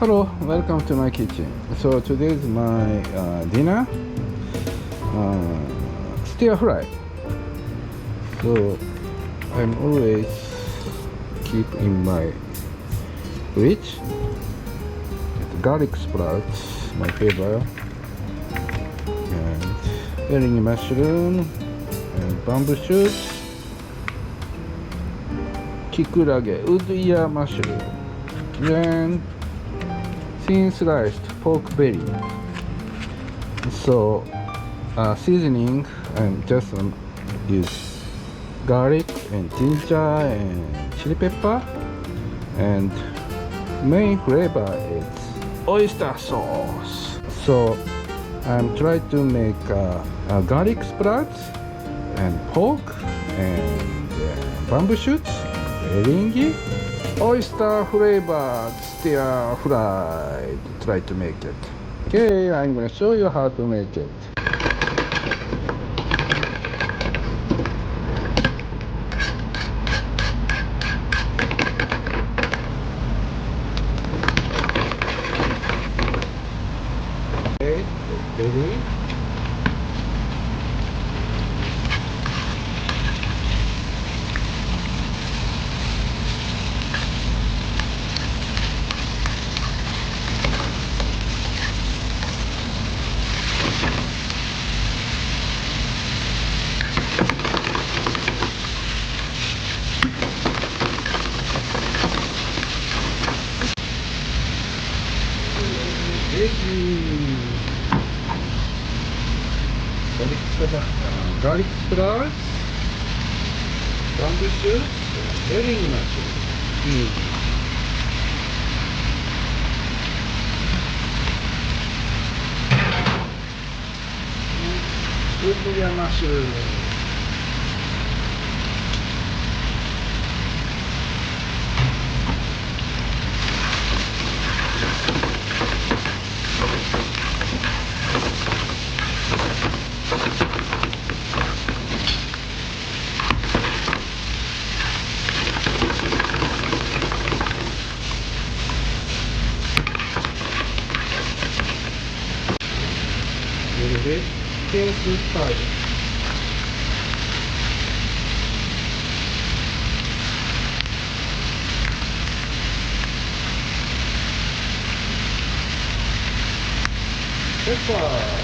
Hello, welcome to my kitchen. So today is my dinner, stir fry. So I'm always keep in my fridge garlic sprouts, my favorite, and herring mushroom, and bamboo shoots, kikurage, wood ear mushroom, then thin sliced pork belly. So seasoning, and just use garlic and ginger and chili pepper, and main flavor is oyster sauce. So I'm trying to make garlic sprouts and pork and bamboo shoots, eringgi, oyster flavored stir fried. Try to make it. Okay, I'm gonna show you how to make it. Okay, ready? Garlic sprouts, bamboo shoots, herring mushroom. Wood ear mushroom. Little bit seafood powder. Pepper.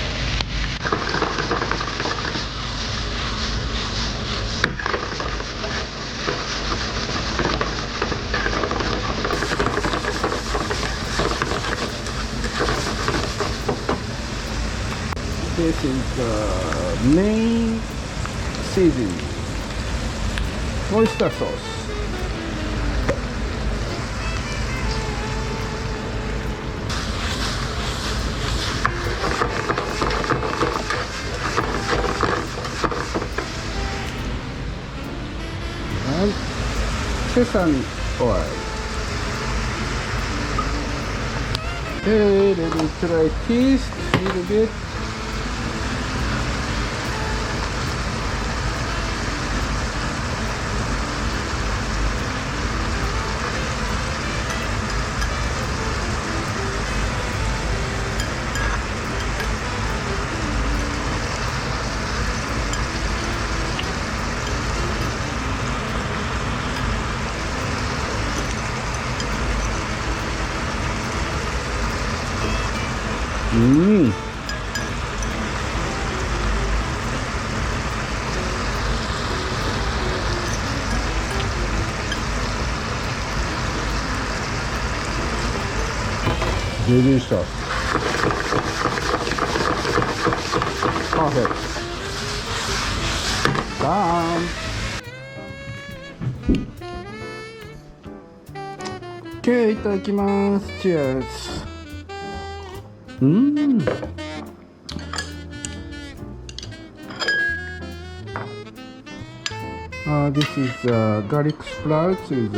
This is the main seasoning, oyster sauce. And sesame oil. Okay, let me try taste a little bit. Delicious. Perfect. Done. Okay, いただきます。Cheers. This is garlic sprouts with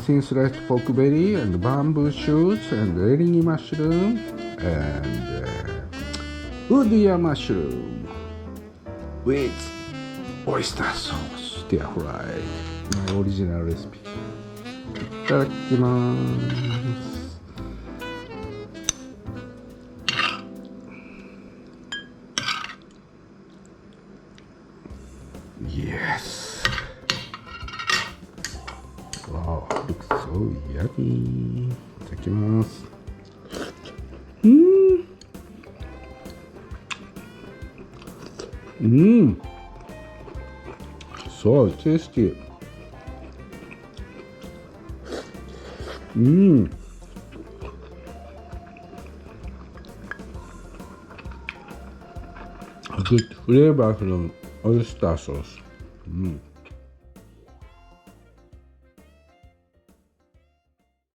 thin sliced pork belly and bamboo shoots and eringgi mushroom and wood ear mushroom with oyster sauce stir fried. My original recipe. いただきます。ただきます。So tasty. A good flavor from oyster sauce.